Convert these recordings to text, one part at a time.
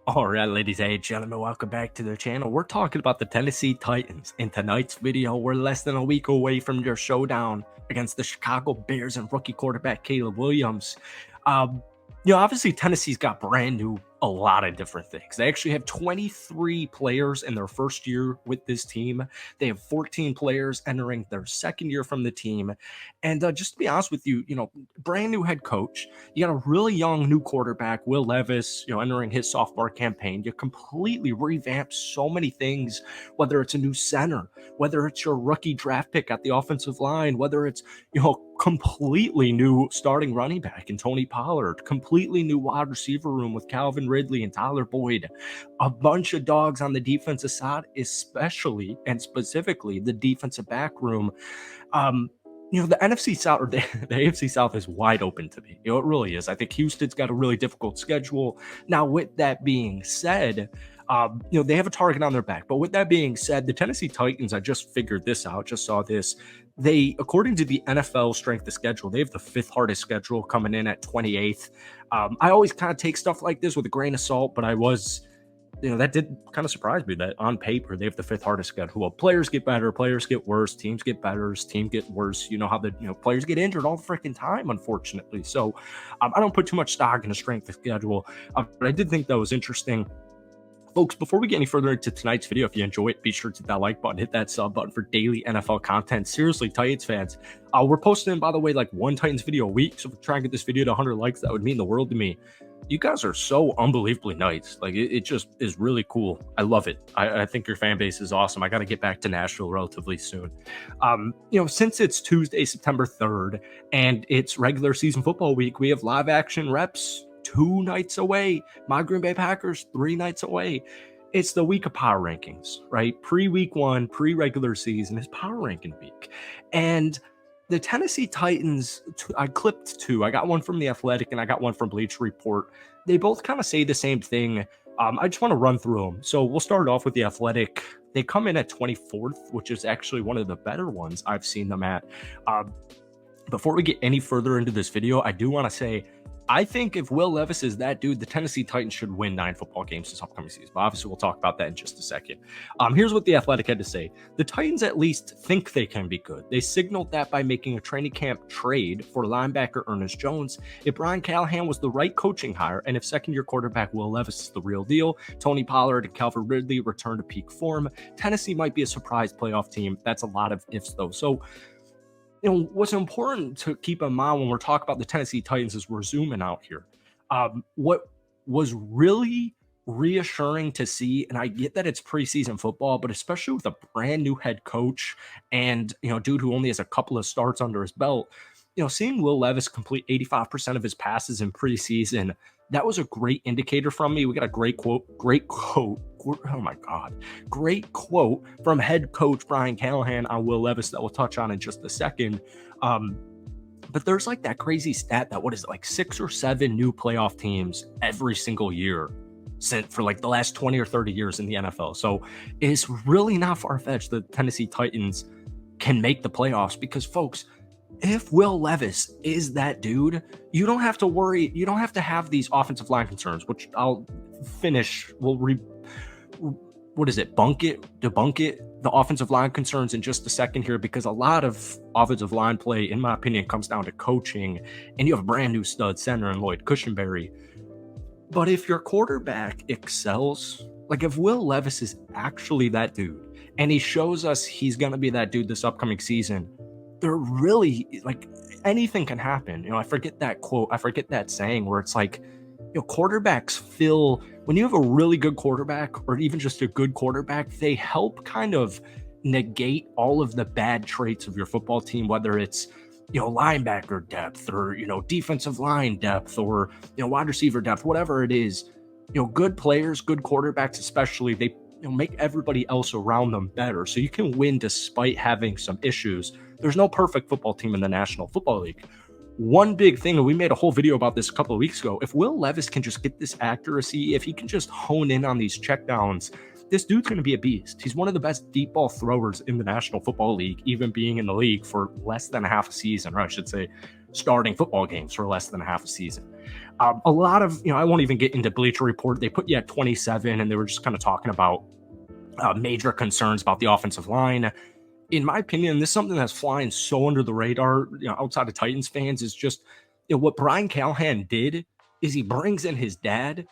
All right, ladies and gentlemen, welcome back to the channel. We're talking about the Tennessee Titans. In tonight's video, we're less than a week away from their showdown against the Chicago Bears and rookie quarterback Caleb Williams. Um, obviously Tennessee's got brand new a lot of different things. They actually have 23 players in their first year with this team. They have 14 players entering their second year from the team. And just to be honest with you, brand new head coach. You got a really young new quarterback, Will Levis, entering his sophomore campaign. You completely revamped so many things, whether it's a new center, whether it's your rookie draft pick at the offensive line, whether it's, completely new starting running back in Tony Pollard, completely new wide receiver room with Calvin Ridley and Tyler Boyd, a bunch of dogs on the defensive side, especially and specifically the defensive back room. The NFC South or the AFC South is wide open to me. It really is. I think Houston's got a really difficult schedule. Now, with that being said, they have a target on their back. But with that being said, the Tennessee Titans, I just figured this out, just saw this. They, according to the NFL strength of schedule, they have the fifth hardest schedule coming in at 28th. I always kind of take stuff like this with a grain of salt, but I was that did kind of surprise me that on paper they have the fifth hardest schedule. Well, players get better, players get worse, teams get better, teams get worse. You know how the players get injured all the freaking time, unfortunately. So I don't put too much stock in a strength of schedule, but I did think that was interesting. Folks, before we get any further into tonight's video, if you enjoy it, be sure to hit that like button, hit that sub button for daily NFL content. Seriously, Titans fans, we're posting, by the way, like one Titans video a week. So if we try and get this video to 100 likes, that would mean the world to me. You guys are so unbelievably nice. Like, it just is really cool. I love it. I think your fan base is awesome. I got to get back to Nashville relatively soon. Since it's Tuesday, September 3rd, and it's regular season football week, we have live action reps 2 nights away. My Green Bay Packers 3 nights away. It's the week of power rankings, right? Pre-week 1, pre-regular season is power ranking week. And the Tennessee Titans, I clipped 2. I got one from The Athletic and I got one from Bleacher Report. They both kind of say the same thing. I just want to run through them. So we'll start off with The Athletic. They come in at 24th, which is actually one of the better ones I've seen them at. Before we get any further into this video, I do want to say, I think if Will Levis is that dude, the Tennessee Titans should win 9 football games this upcoming season. But obviously, we'll talk about that in just a second. Here's what The Athletic had to say. The Titans at least think they can be good. They signaled that by making a training camp trade for linebacker Ernest Jones. If Brian Callahan was the right coaching hire, and if second-year quarterback Will Levis is the real deal, Tony Pollard and Calvin Ridley return to peak form, Tennessee might be a surprise playoff team. That's a lot of ifs, though. So, what's important to keep in mind when we're talking about the Tennessee Titans is we're zooming out here. What was really reassuring to see, and I get that it's preseason football, but especially with a brand new head coach and, dude who only has a couple of starts under his belt, seeing Will Levis complete 85% of his passes in preseason, that was a great indicator from me. We got a great quote. Oh my God. Great quote from head coach Brian Callahan on Will Levis that we'll touch on in just a second. But there's like that crazy stat that, what is it, like 6 or 7 new playoff teams every single year for like the last 20 or 30 years in the NFL. So it's really not far-fetched that Tennessee Titans can make the playoffs because, folks, if Will Levis is that dude, you don't have to worry. You don't have to have these offensive line concerns, which I'll finish. Debunk it, the offensive line concerns in just a second here, because a lot of offensive line play, in my opinion, comes down to coaching, and you have a brand new stud center in Lloyd Cushenberry. But if your quarterback excels, like if Will Levis is actually that dude, and he shows us he's going to be that dude this upcoming season, they're really, like, anything can happen. I forget that quote. I forget that saying where it's like, quarterbacks when you have a really good quarterback or even just a good quarterback, they help kind of negate all of the bad traits of your football team, whether it's, linebacker depth or, defensive line depth or, wide receiver depth, whatever it is. Good players, good quarterbacks, especially, they make everybody else around them better. So you can win despite having some issues. There's no perfect football team in the National Football League. One big thing, and we made a whole video about this a couple of weeks ago, if Will Levis can just get this accuracy, if he can just hone in on these checkdowns, this dude's going to be a beast. He's one of the best deep ball throwers in the National Football League, even being in the league for less than half a season, or I should say starting football games for less than a half a season. A lot of, I won't even get into Bleacher Report. They put you at 27, and they were just kind of talking about major concerns about the offensive line. In my opinion, this is something that's flying so under the radar, outside of Titans fans, is just what Brian Callahan did is he brings in his dad,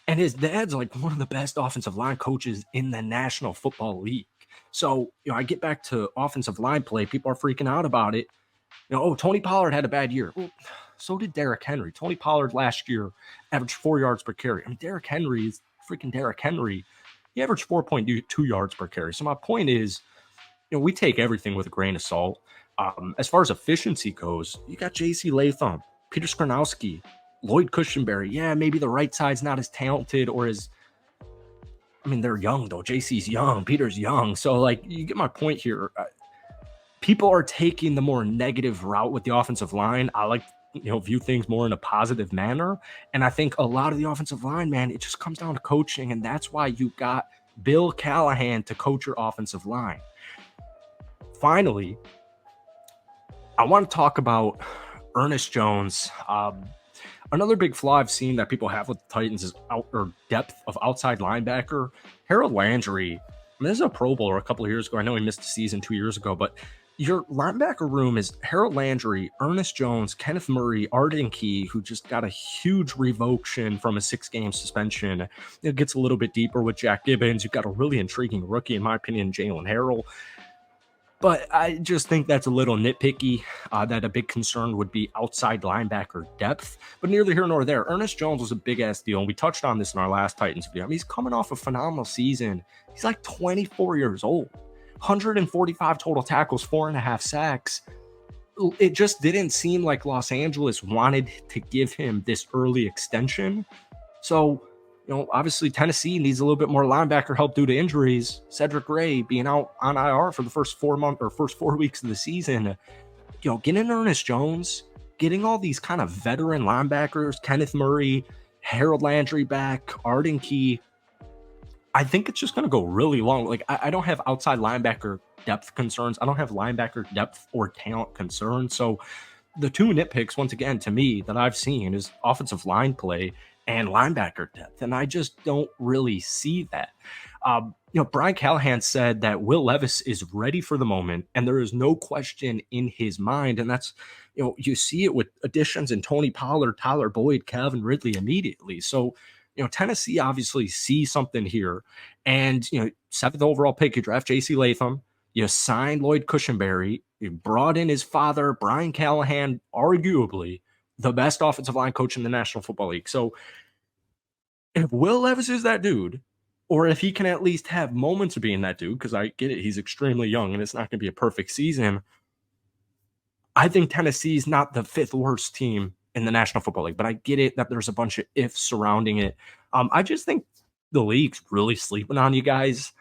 and his dad's like one of the best offensive line coaches in the National Football League. So, I get back to offensive line play. People are freaking out about it. Tony Pollard had a bad year. Well, so did Derrick Henry. Tony Pollard last year averaged 4 yards per carry. I mean, Derrick Henry is freaking Derrick Henry. He averaged 4.2 yards per carry. So my point is, we take everything with a grain of salt. As far as efficiency goes, you got J.C. Latham, Peter Skornowski, Lloyd Cushenberry. Yeah, maybe the right side's not as talented or as, they're young though. JC's young, Peter's young. So you get my point here. People are taking the more negative route with the offensive line. I like, view things more in a positive manner. And I think a lot of the offensive line, man, it just comes down to coaching. And that's why you got Bill Callahan to coach your offensive line. Finally, I want to talk about Ernest Jones. Another big flaw I've seen that people have with the Titans is depth of outside linebacker. Harold Landry, this is a Pro Bowler a couple of years ago. I know he missed a season 2 years ago, but your linebacker room is Harold Landry, Ernest Jones, Kenneth Murray, Arden Key, who just got a huge revocation from a 6-game suspension. It gets a little bit deeper with Jack Gibbons. You've got a really intriguing rookie, in my opinion, Jalen Harrell. But I just think that's a little nitpicky, that a big concern would be outside linebacker depth. But neither here nor there. Ernest Jones was a big-ass deal, and we touched on this in our last Titans video. He's coming off a phenomenal season. He's like 24 years old. 145 total tackles, 4.5 sacks. It just didn't seem like Los Angeles wanted to give him this early extension. So, obviously Tennessee needs a little bit more linebacker help due to injuries. Cedric Gray being out on IR for the first 4 weeks of the season. Getting Ernest Jones, getting all these kind of veteran linebackers, Kenneth Murray, Harold Landry back, Arden Key, I think it's just going to go really long. I don't have outside linebacker depth concerns. I don't have linebacker depth or talent concerns. So the two nitpicks, once again, to me that I've seen is offensive line play and linebacker depth. And I just don't really see that. Brian Callahan said that Will Levis is ready for the moment, and there is no question in his mind. And that's, you see it with additions in Tony Pollard, Tyler Boyd, Calvin Ridley immediately. So, Tennessee obviously sees something here. And, 7th overall pick, you draft J.C. Latham, you signed Lloyd Cushenberry, you brought in his father, Brian Callahan, arguably the best offensive line coach in the National Football League. So if Will Levis is that dude, or if he can at least have moments of being that dude, because I get it, he's extremely young and it's not going to be a perfect season, I think Tennessee's not the 5th worst team in the National Football League, but I get it that there's a bunch of ifs surrounding it. I just think the league's really sleeping on you guys.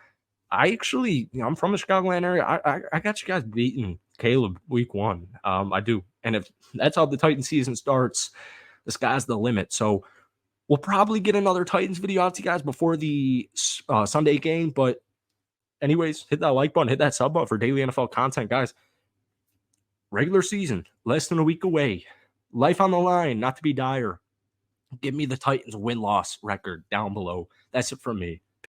I actually, I'm from the Chicagoland area. I got you guys beating Caleb week 1. I do. And if that's how the Titans season starts, the sky's the limit. So we'll probably get another Titans video out to you guys before the Sunday game. But anyways, hit that like button, hit that sub button for daily NFL content, guys. Regular season, less than a week away. Life on the line, not to be dire. Give me the Titans win-loss record down below. That's it from me.